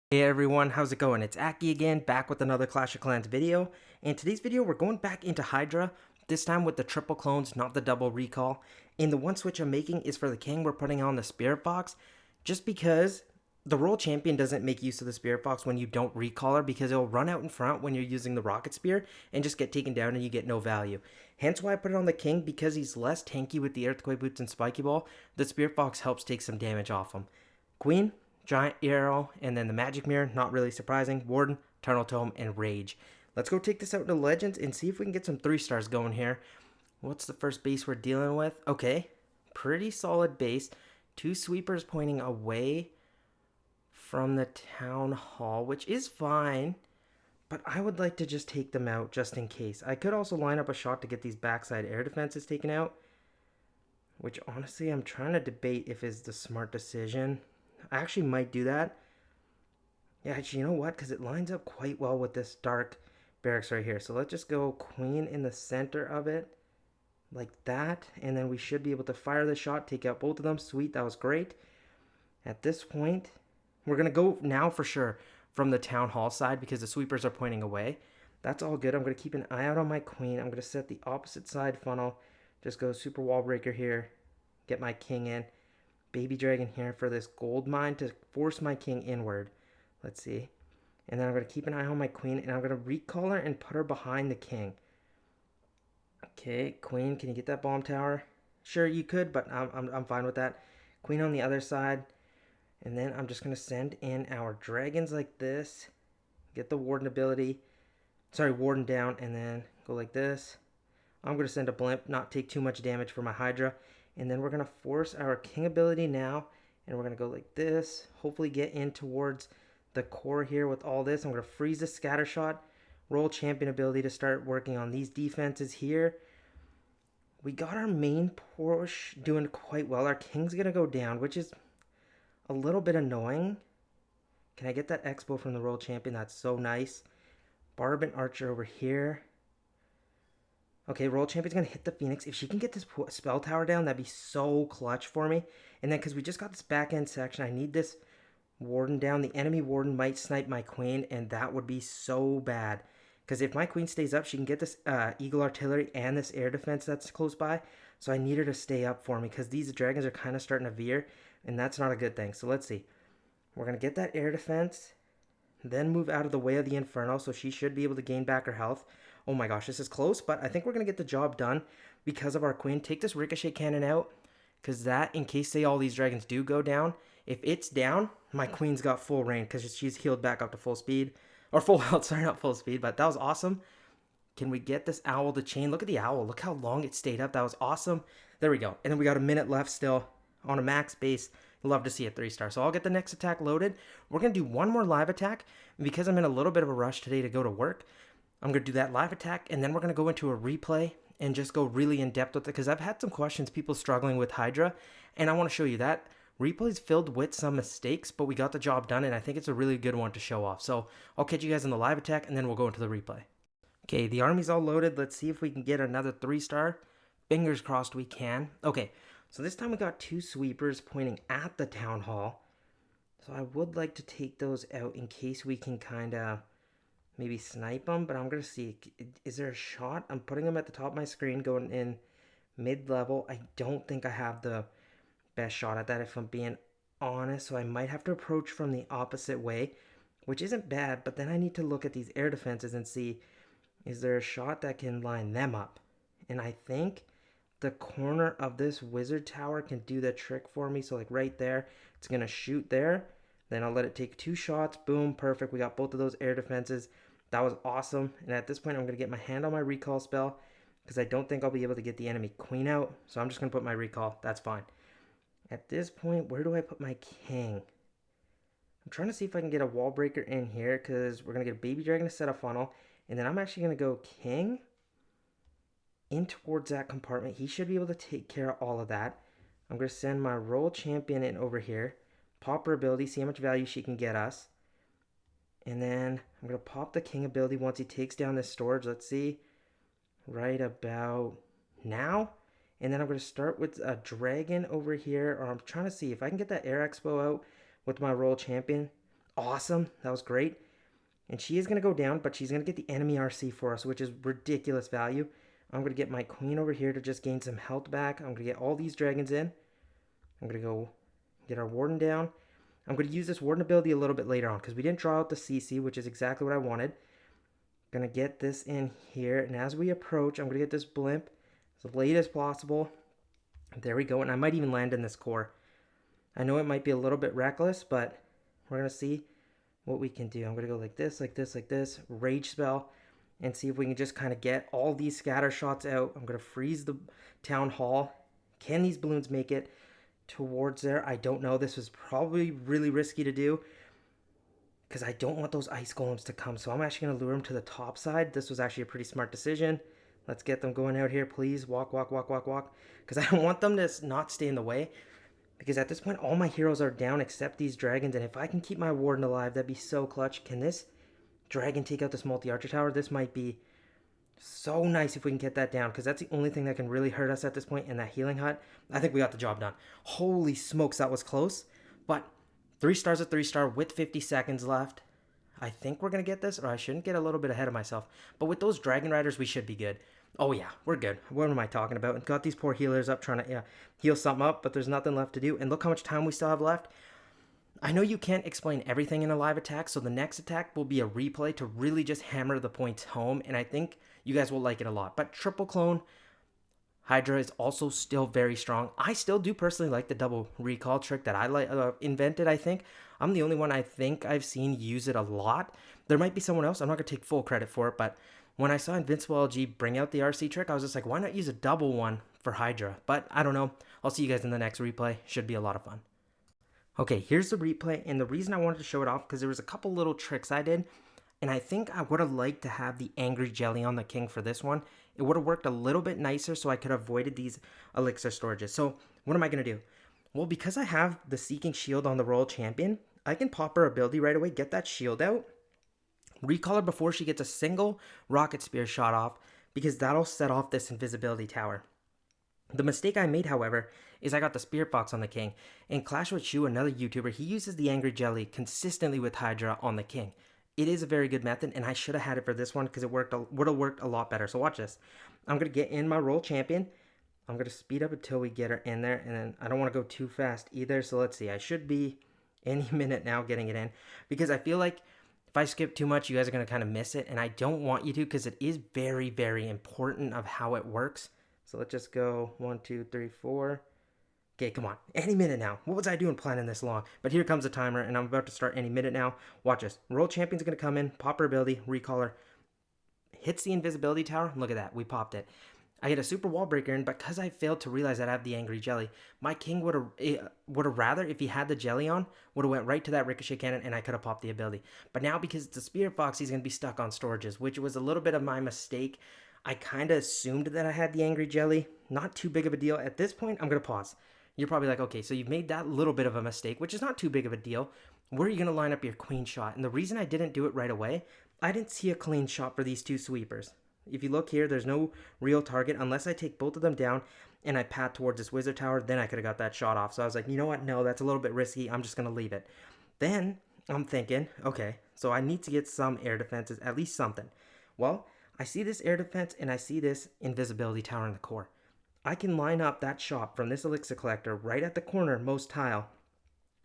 Hey everyone, how's it going? It's Aki again, back with another Clash of Clans video. In today's video, we're going back into Hydra, this time with the triple clones, not the double recall. And the one switch I'm making is for the king. We're putting on the Spirit Fox, just because the role champion doesn't make use of the Spirit Fox when you don't recall her, because it'll run out in front when you're using the Rocket Spear and just get taken down and you get no value. Hence why I put it on the king, because he's less tanky with the Earthquake Boots and Spiky Ball. The Spirit Fox helps take some damage off him. Queen, Giant Arrow, and then the Magic Mirror, not really surprising. Warden, Eternal Tome, and Rage. Let's go take this out into Legends and see if we can get some 3 stars going here. What's the first base we're dealing with? Okay, pretty solid base. 2 sweepers pointing away from the Townhall, which is fine, but I would like to just take them out just in case. I could also line up a shot to get these backside air defenses taken out, which honestly I'm trying to debate if is the smart decision. I actually might do that. Yeah, actually, you know what? Because it lines up quite well with this dark barracks right here. So let's just go queen in the center of it, like that. And then we should be able to fire the shot, take out both of them. Sweet, that was great. At this point, we're going to go now for sure from the town hall side because the sweepers are pointing away. That's all good. I'm going to keep an eye out on my queen. I'm going to set the opposite side funnel. Just go super wall breaker here. Get my king in. Baby dragon here for this gold mine to force my king inward. Let's see. And then I'm going to keep an eye on my queen, and I'm going to recall her and put her behind the king. Okay, queen, can you get that bomb tower? Sure, you could, but I'm fine with that. Queen on the other side. And then I'm just going to send in our dragons like this. Get the warden ability. Sorry, warden down, and then go like this. I'm going to send a blimp, not take too much damage for my Hydra. And then we're going to force our king ability now. And we're going to go like this. Hopefully get in towards the core here with all this. I'm going to freeze the scatter shot. Roll champion ability to start working on these defenses here. We got our main push doing quite well. Our king's going to go down, which is a little bit annoying. Can I get that expo from the roll champion? That's so nice. Barb and Archer over here. Okay, Royal Champion's going to hit the Phoenix. If she can get this spell tower down, that'd be so clutch for me. And then, because we just got this back end section, I need this Warden down. The enemy Warden might snipe my Queen, and that would be so bad. Because if my Queen stays up, she can get this Eagle Artillery and this air defense that's close by. So I need her to stay up for me, because these dragons are kind of starting to veer, and that's not a good thing. So let's see. We're going to get that air defense, then move out of the way of the Inferno, so she should be able to gain back her health. Oh my gosh, this is close, but I think we're going to get the job done because of our queen. Take this ricochet cannon out, because that, in case say all these dragons do go down, if it's down, my queen's got full reign because she's healed back up to full speed. Or full health, sorry, not full speed, but that was awesome. Can we get this owl to chain? Look at the owl. Look how long it stayed up. That was awesome. There we go. And then we got a minute left still on a max base. Love to see a 3-star. So I'll get the next attack loaded. We're going to do one more live attack. And because I'm in a little bit of a rush today to go to work, I'm going to do that live attack. And then we're going to go into a replay and just go really in depth with it. Because I've had some questions, people struggling with Hydra. And I want to show you that. Replay's filled with some mistakes, but we got the job done. And I think it's a really good one to show off. So I'll catch you guys in the live attack and then we'll go into the replay. Okay, the army's all loaded. Let's see if we can get another 3-star. Fingers crossed we can. Okay, so this time we got 2 sweepers pointing at the town hall. So I would like to take those out in case we can kind of maybe snipe them. But I'm going to see. Is there a shot? I'm putting them at the top of my screen going in mid-level. I don't think I have the best shot at that if I'm being honest. So I might have to approach from the opposite way, which isn't bad. But then I need to look at these air defenses and see, is there a shot that can line them up? And I think the corner of this wizard tower can do the trick for me. So like right there, it's going to shoot there. Then I'll let it take 2 shots. Boom, perfect. We got both of those air defenses. That was awesome. And at this point, I'm going to get my hand on my recall spell because I don't think I'll be able to get the enemy queen out. So I'm just going to put my recall. That's fine. At this point, where do I put my king? I'm trying to see if I can get a wall breaker in here because we're going to get a baby dragon to set a funnel. And then I'm actually going to go king in towards that compartment. He should be able to take care of all of that. I'm going to send my roll champion in over here. Pop her ability, see how much value she can get us. And then I'm going to pop the king ability once he takes down this storage. Let's see. Right about now. And then I'm going to start with a dragon over here. Or I'm trying to see if I can get that air expo out with my roll champion. awesome. That was great. And she is going to go down, but she's going to get the enemy RC for us, which is ridiculous value. I'm going to get my queen over here to just gain some health back. I'm going to get all these dragons in. I'm going to go get our Warden down. I'm going to use this Warden ability a little bit later on because we didn't draw out the CC, which is exactly what I wanted. I'm going to get this in here. And as we approach, I'm going to get this blimp as late as possible. There we go. And I might even land in this core. I know it might be a little bit reckless, but we're going to see what we can do. I'm going to go like this, like this, like this. Rage spell. And see if we can just kind of get all these scatter shots out. I'm going to freeze the Town Hall. Can these balloons make it towards there? I don't know. This was probably really risky to do because I don't want those ice golems to come. So I'm actually going to lure them to the top side. This was actually a pretty smart decision. Let's get them going out here, please. Walk, walk, walk, walk, walk. Because I don't want them to not stay in the way. Because at this point, all my heroes are down except these dragons. And if I can keep my Warden alive, that'd be so clutch. Can this dragon take out this multi-archer tower? This might be so nice if we can get that down, because that's the only thing that can really hurt us at this point. And that healing hut, I think we got the job done. Holy smokes, that was close. But 3 stars at 3 star with 50 seconds left. I think we're going to get this, or I shouldn't get a little bit ahead of myself. But with those dragon riders, we should be good. Oh yeah, we're good. What am I talking about? Got these poor healers up trying to heal something up, but there's nothing left to do. And look how much time we still have left. I know you can't explain everything in a live attack, so the next attack will be a replay to really just hammer the points home, and I think you guys will like it a lot. But triple clone Hydra is also still very strong. I still do personally like the double recall trick that I invented, I think. I'm the only one I think I've seen use it a lot. There might be someone else. I'm not going to take full credit for it, but when I saw Invincible LG bring out the RC trick, I was just like, why not use a double one for Hydra? But I don't know. I'll see you guys in the next replay. Should be a lot of fun. Okay, here's the replay, and the reason I wanted to show it off because there was a couple little tricks I did, and I think I would have liked to have the Angry Jelly on the king for this one. It would have worked a little bit nicer so I could have avoided these elixir storages. So what am I going to do? Well, because I have the Seeking Shield on the Royal Champion, I can pop her ability right away, get that shield out, recall her before she gets a single rocket spear shot off, because that'll set off this invisibility tower. The mistake I made, however, is I got the Spirit Box on the king. In Clash with Shu, another YouTuber, he uses the Angry Jelly consistently with Hydra on the king. It is a very good method, and I should have had it for this one because it would have worked a lot better. So watch this. I'm going to get in my Royal Champion. I'm going to speed up until we get her in there, and then I don't want to go too fast either. So let's see. I should be any minute now getting it in, because I feel like if I skip too much, you guys are going to kind of miss it, and I don't want you to, because it is very, very important of how it works. So let's just go 1, 2, 3, 4. Okay, come on. Any minute now. What was I doing planning this long? But here comes the timer, and I'm about to start any minute now. Watch this. Royal Champion's going to come in, pop her ability, recall her. Hits the invisibility tower. Look at that. We popped it. I get a super wall breaker in, but because I failed to realize that I have the Angry Jelly, my king would have rather, if he had the jelly on, would have went right to that ricochet cannon, and I could have popped the ability. But now, because it's the Spirit Box, he's going to be stuck on storages, which was a little bit of my mistake. I kind of assumed that I had the Angry Jelly. Not too big of a deal. At this point, I'm going to pause. You're probably like, okay, so you've made that little bit of a mistake, which is not too big of a deal. Where are you going to line up your queen shot? And the reason I didn't do it right away, I didn't see a clean shot for these two sweepers. If you look here, there's no real target unless I take both of them down and I pat towards this wizard tower. Then I could have got that shot off. So I was like, you know what? No, that's a little bit risky. I'm just going to leave it. Then I'm thinking, okay, so I need to get some air defenses, at least something. Well, I see this air defense and I see this invisibility tower in the core. I can line up that shot from this elixir collector right at the corner, most tile,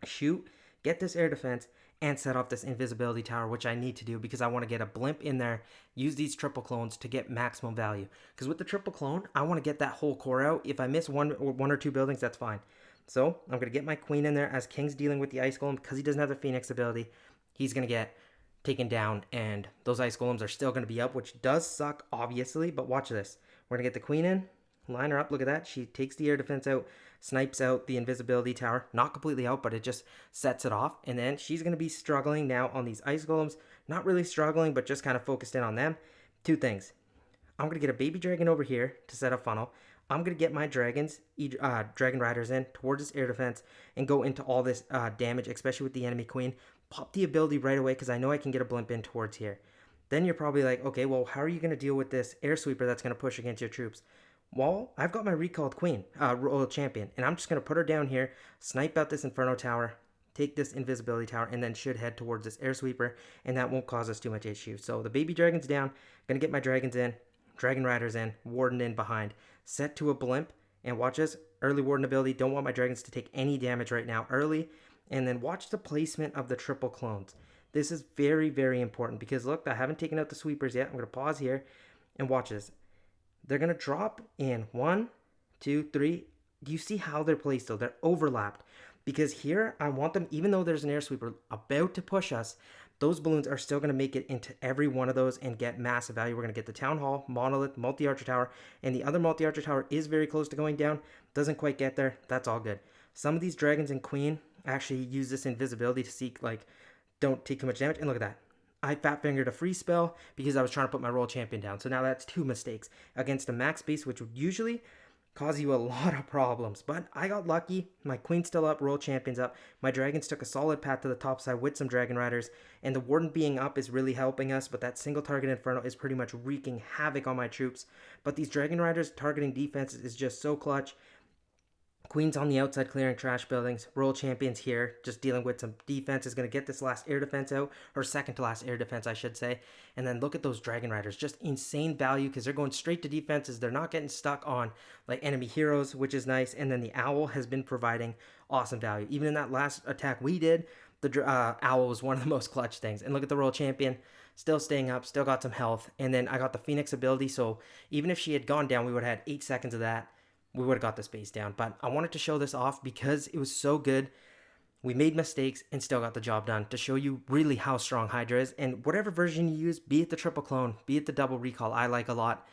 shoot, get this air defense, and set off this invisibility tower, which I need to do because I want to get a blimp in there, use these triple clones to get maximum value. Because with the triple clone, I want to get that whole core out. If I miss one or two buildings, that's fine. So I'm going to get my queen in there as King's dealing with the ice golem because he doesn't have the Phoenix ability. He's going to get taken down, and those ice golems are still going to be up, which does suck, obviously, but watch this. We're going to get the queen in. Line her up, look at that. She takes the air defense out, snipes out the invisibility tower. Not completely out, but it just sets it off. And then she's going to be struggling now on these ice golems. Not really struggling, but just kind of focused in on them. Two things. I'm going to get a baby dragon over here to set a funnel. I'm going to get my dragons, dragon riders in towards this air defense and go into all this damage, especially with the enemy queen. Pop the ability right away because I know I can get a blimp in towards here. Then you're probably like, okay, well, how are you going to deal with this air sweeper that's going to push against your troops? Well, I've got my recalled queen, Royal Champion, and I'm just going to put her down here, snipe out this Inferno Tower, take this invisibility tower, and then should head towards this air sweeper, and that won't cause us too much issue. So the baby dragon's down. Gonna get my dragons in, dragon riders in, warden in behind, set to a blimp, and watch this early warden ability. Don't want my dragons to take any damage right now early, and then watch the placement of the triple clones. This is very, very important because look, I haven't taken out the sweepers yet. I'm gonna pause here and watch this. They're gonna drop in 1, 2, 3. Do you see how they're placed though? They're overlapped. Because here, I want them, even though there's an air sweeper about to push us, those balloons are still going to make it into every one of those and get massive value. We're going to get the Town Hall, Monolith, Multi-Archer Tower, and the other Multi-Archer Tower is very close to going down. Doesn't quite get there. That's all good. Some of these Dragons and Queen actually use this invisibility to seek, like, don't take too much damage. And look at that. I fat-fingered a free spell because I was trying to put my Royal Champion down. So now that's 2 mistakes against a max base, which would usually cause you a lot of problems. But I got lucky. My Queen's still up, Royal Champion's up. My Dragons took a solid path to the top side with some Dragon Riders. And the Warden being up is really helping us. But that single target Inferno is pretty much wreaking havoc on my troops. But these Dragon Riders targeting defenses is just so clutch. Queen's on the outside clearing trash buildings. Royal Champion's here just dealing with some defense. Is going to get this last air defense out. Or second to last air defense, I should say. And then look at those Dragon Riders. Just insane value because they're going straight to defenses. They're not getting stuck on like enemy heroes, which is nice. And then the Owl has been providing awesome value. Even in that last attack we did, the Owl was one of the most clutch things. And look at the Royal Champion. Still staying up. Still got some health. And then I got the Phoenix ability. So even if she had gone down, we would have had 8 seconds of that. We would have got the space down. But I wanted to show this off because it was so good. We made mistakes and still got the job done to show you really how strong Hydra is. And whatever version you use, be it the triple clone, be it the double recall, I like a lot.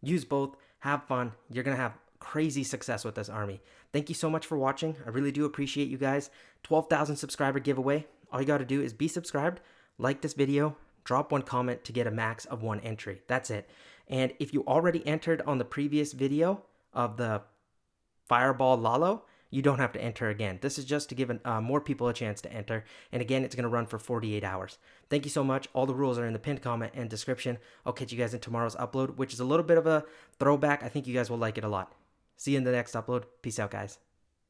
Use both. Have fun. You're going to have crazy success with this army. Thank you so much for watching. I really do appreciate you guys. 12,000 subscriber giveaway. All you got to do is be subscribed, like this video, drop 1 comment to get a max of 1 entry. That's it. And if you already entered on the previous video of the Fireball Lalo, you don't have to enter again. This is just to give more people a chance to enter. And again, it's going to run for 48 hours. Thank you so much. All the rules are in the pinned comment and description. I'll catch you guys in tomorrow's upload, which is a little bit of a throwback. I think you guys will like it a lot. See you in the next upload. Peace out, guys.